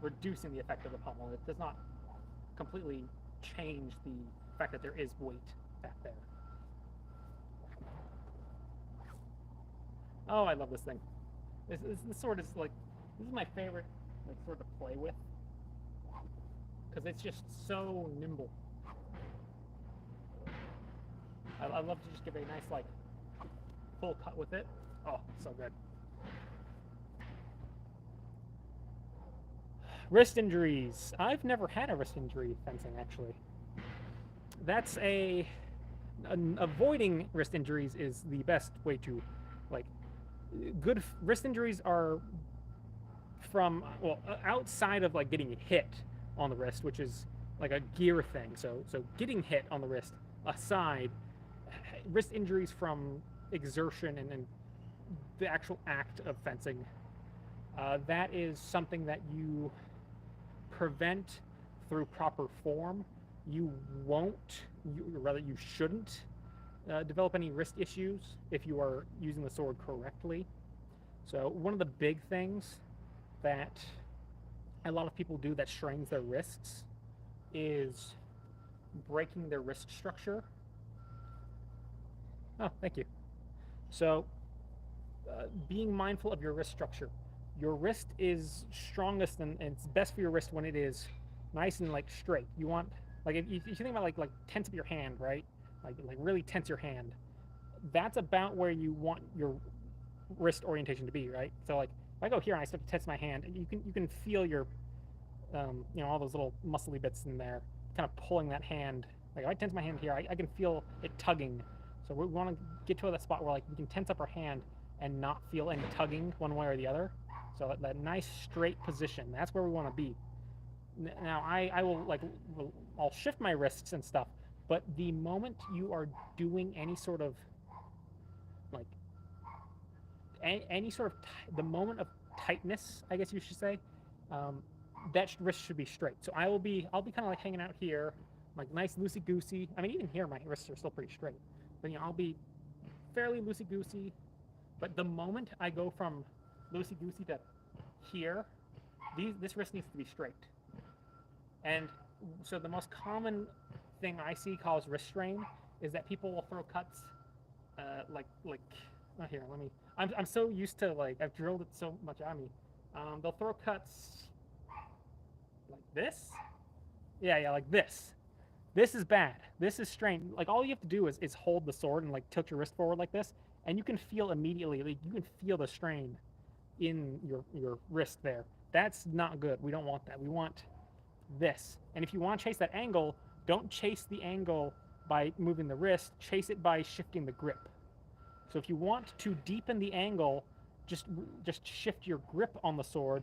[SPEAKER 1] reducing the effect of the pommel. It does not completely change the fact that there is weight back there. Oh, I love this thing. This sword is like, this is my favorite like sword to play with because it's just so nimble. I love to just give a nice like full cut with it. Oh, so good. Wrist injuries. I've never had a wrist injury fencing, actually. That's avoiding wrist injuries is the best way to, like, good wrist injuries are from, well, outside of, like, getting hit on the wrist, which is, like, a gear thing. So getting hit on the wrist aside, wrist injuries from exertion and the actual act of fencing, that is something that you prevent through proper form. You you shouldn't develop any wrist issues if you are using the sword correctly. So one of the big things that a lot of people do that strains their wrists is breaking their wrist structure. Oh, thank you. So being mindful of your wrist structure. Your wrist is strongest and it's best for your wrist when it is nice and like straight. You want, like, if you think about like tense up your hand, right? Like really tense your hand. That's about where you want your wrist orientation to be, right? So like if I go here and I start to tense my hand, you can feel your all those little muscly bits in there, kind of pulling that hand. Like if I tense my hand here, I can feel it tugging. So we want to get to that spot where like we can tense up our hand and not feel any tugging one way or the other. So that nice straight position, that's where we want to be. Now I will I'll shift my wrists and stuff, but the moment you are doing any sort of like any sort of the moment of tightness, I guess you should say, that wrist should be straight. So I'll be kind of like hanging out here, like nice loosey goosey. I mean, even here my wrists are still pretty straight, but I'll be fairly loosey goosey. But the moment I go from loosey goosey to here, this wrist needs to be straight. And so the most common thing I see cause wrist strain is that people will throw cuts like oh, here, let me. I'm so used to, like, I've drilled it so much on me. They'll throw cuts like this. Yeah, like this. This is bad. This is strain. Like, all you have to do is hold the sword and like tilt your wrist forward like this, and you can feel immediately. Like, you can feel the strain in your wrist there. That's not good. We don't want that. We want this. And if you want to chase that angle, don't chase the angle by moving the wrist. Chase it by shifting the grip. So if you want to deepen the angle, just shift your grip on the sword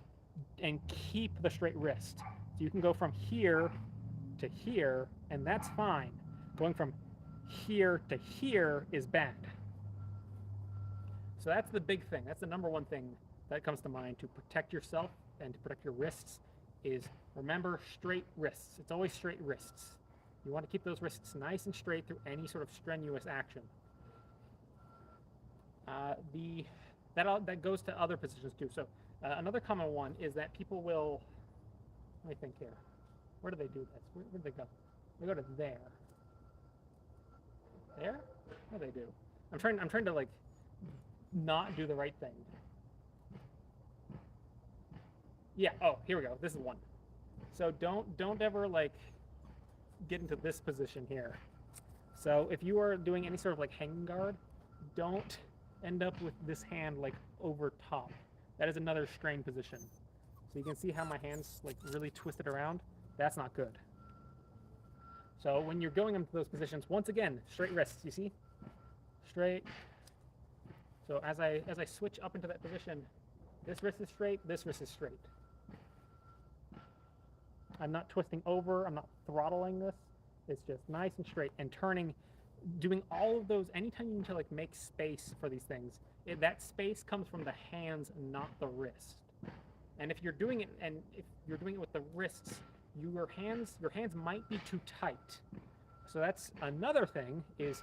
[SPEAKER 1] and keep the straight wrist. So you can go from here to here, and that's fine. Going from here to here is bad. So that's the big thing. That's the number one thing that comes to mind to protect yourself and to protect your wrists is remember straight wrists. It's always straight wrists. You want to keep those wrists nice and straight through any sort of strenuous action. That goes to other positions too. So another common one is that people will, let me think here. Where do they do this? Where do they go? They go to there. There? What do they do? I'm trying to like not do the right thing. Yeah, oh, here we go. This is one. So don't ever like get into this position here. So if you are doing any sort of like hanging guard, don't end up with this hand like over top. That is another strain position. So you can see how my hand's like really twisted around. That's not good. So when you're going into those positions, once again, straight wrists, you see? Straight. So as I switch up into that position, this wrist is straight, this wrist is straight. I'm not twisting over, I'm not throttling this. It's just nice and straight and turning, doing all of those. Anytime you need to like make space for these things, that space comes from the hands, not the wrist. And if you're doing it, with the wrists, your hands might be too tight. So that's another thing, is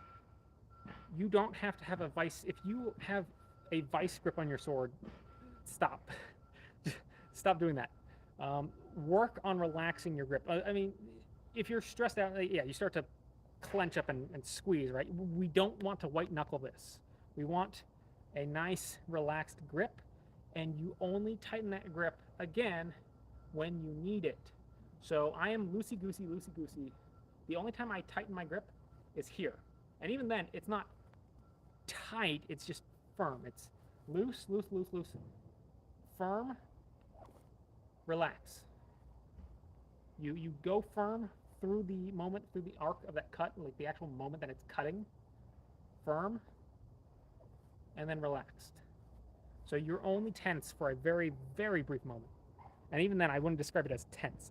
[SPEAKER 1] you don't have to have a vice. If you have a vice grip on your sword, stop. Stop doing that. Work on relaxing your grip. I mean, if you're stressed out, yeah, you start to clench up and squeeze, right? We don't want to white knuckle this. We want a nice relaxed grip, and you only tighten that grip again when you need it. So I am loosey-goosey, loosey-goosey. The only time I tighten my grip is here. And even then, it's not tight, it's just firm. It's loose, loose, loose, loose. Firm, relax. You go firm through the moment, through the arc of that cut, like the actual moment that it's cutting. Firm, and then relaxed. So you're only tense for a very, very brief moment. And even then, I wouldn't describe it as tense.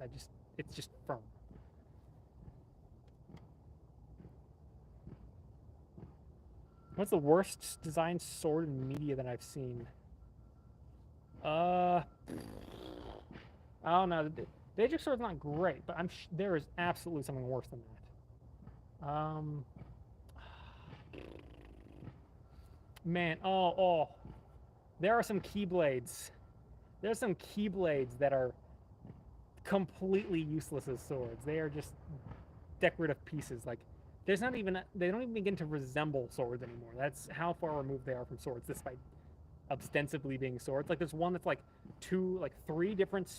[SPEAKER 1] It's just firm. What's the worst designed sword in media that I've seen? I don't know. The Ajax sword's not great, but there is absolutely something worse than that. Man, there are some keyblades. There's some keyblades that are completely useless as swords. They are just decorative pieces. Like, they don't even begin to resemble swords anymore. That's how far removed they are from swords, despite ostensibly being swords. Like, there's one that's like three different.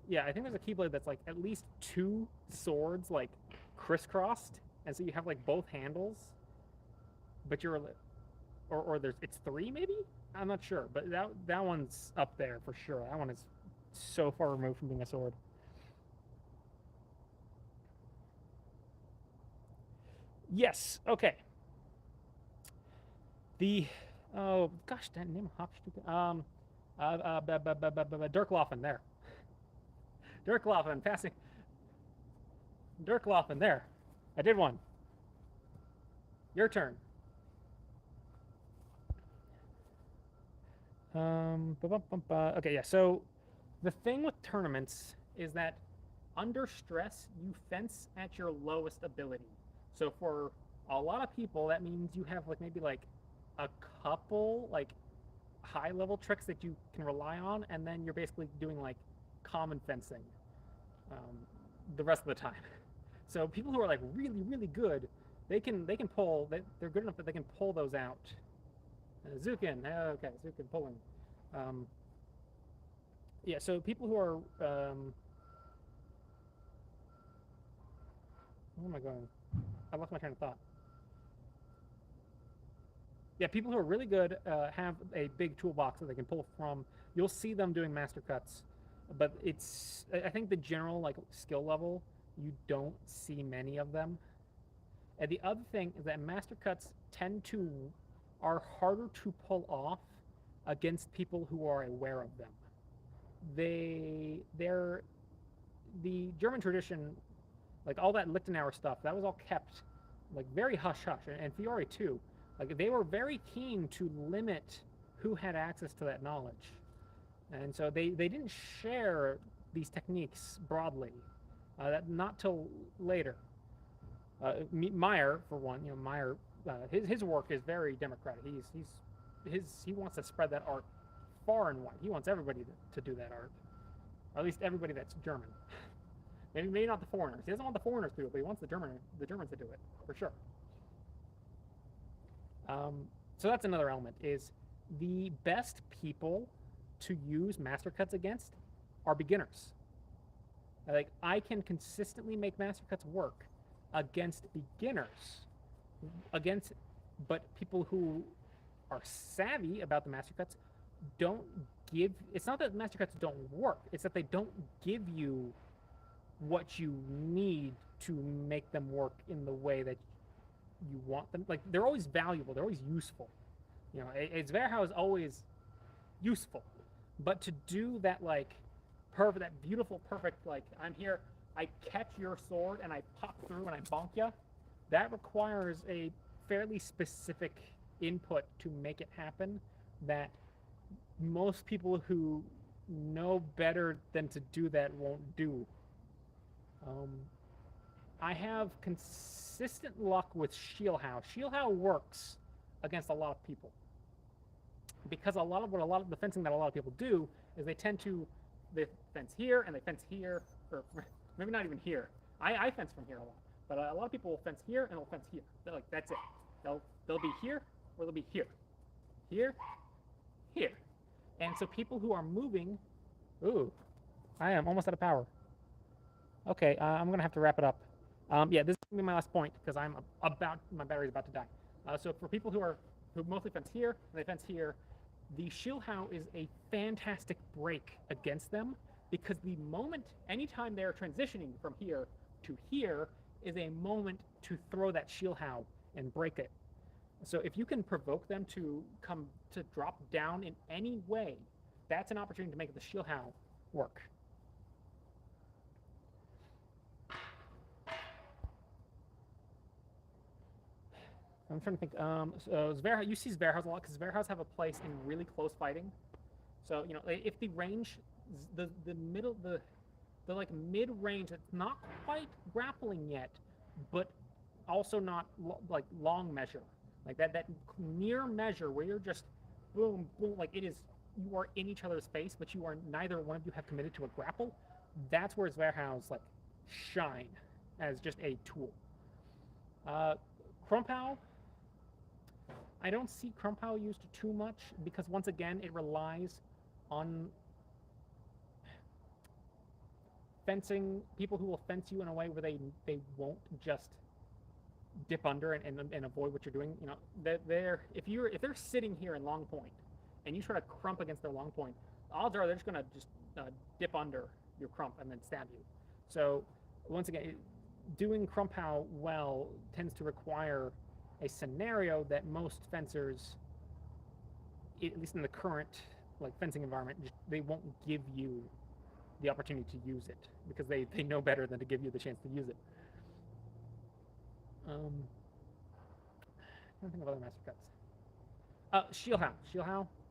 [SPEAKER 1] Yeah, I think there's a keyblade that's like at least two swords like crisscrossed, and so you have like both handles, but it's three maybe. I'm not sure, but that one's up there for sure. That one is so far removed from being a sword. Yes. Okay. Oh gosh, that name Hopstupid. Dirklaffen there. Dirklaffen passing. Dirklaffen there. I did one. Your turn. Okay, yeah. So the thing with tournaments is that under stress, you fence at your lowest ability. So for a lot of people, that means you have maybe a couple high level tricks that you can rely on, and then you're basically doing common fencing the rest of the time. So people who are really, really good, they can pull. They're good enough that they can pull those out. Zukin, okay, Zukin pulling. Yeah, so people who are where am I going? I lost my train of thought. Yeah, people who are really good have a big toolbox that they can pull from. You'll see them doing master cuts, but I think the general skill level, you don't see many of them. And the other thing is that master cuts are harder to pull off against people who are aware of them. They're the German tradition, all that Lichtenauer stuff, that was all kept very hush-hush, and Fiore too. They were very keen to limit who had access to that knowledge. And so they didn't share these techniques broadly, not till later. Meyer, for one, Meyer, his work is very democratic. He wants to spread that art far and wide. He wants everybody to do that art, or at least everybody that's German. Maybe not the foreigners. He doesn't want the foreigners to do it, but he wants the Germans to do it for sure. So that's another element, is the best people to use master cuts against are beginners. I can consistently make master cuts work against beginners, against But people who are savvy about the master cuts don't give. It's not that master cuts don't work. It's that they don't give you what you need to make them work in the way that you want them. Like they're always valuable. They're always useful. You know, a Zverhau is always useful, but to do that like perfect, that beautiful, perfect like I'm here, I catch your sword and I pop through and I bonk you. That requires a fairly specific input to make it happen. That most people who know better than to do that won't do. Um, I have consistent luck with Shielhau. Shielhau works against a lot of people because a lot of the fencing that a lot of people do is they fence here and they fence here, or maybe not even here. I fence from here a lot, but a lot of people will fence here and they'll fence here. They're like that's it. They'll be here or they'll be here, here, here, and so people who are moving, ooh, I am almost out of power. Okay, I'm gonna have to wrap it up. Yeah, this is gonna be my last point because my battery's about to die. So for people who mostly fence here and they fence here, the Shilhau is a fantastic break against them because anytime they're transitioning from here to here, is a moment to throw that Shilhau and break it. So if you can provoke them to drop down in any way, that's an opportunity to make the Shilhau work. I'm trying to think. So you see Zverhaus a lot because Zverhaus have a place in really close fighting. So you know, if the range, the like mid range, it's not quite grappling yet, but also not like long measure, like that near measure where you're just boom boom, like it is you are in each other's face, but you are neither one of you have committed to a grapple. That's where Zverhaus like shine as just a tool. Krumpau, I don't see Krumpau used too much because once again it relies on fencing, people who will fence you in a way where they won't just dip under and avoid what you're doing. You know, if they're sitting here in long point and you try to crump against their long point, odds are they're just gonna dip under your crump and then stab you. So once again, doing Krumpau well tends to require a scenario that most fencers, at least in the current like fencing environment, they won't give you the opportunity to use it because they know better than to give you the chance to use it. I don't think of other master cuts. Shielhau.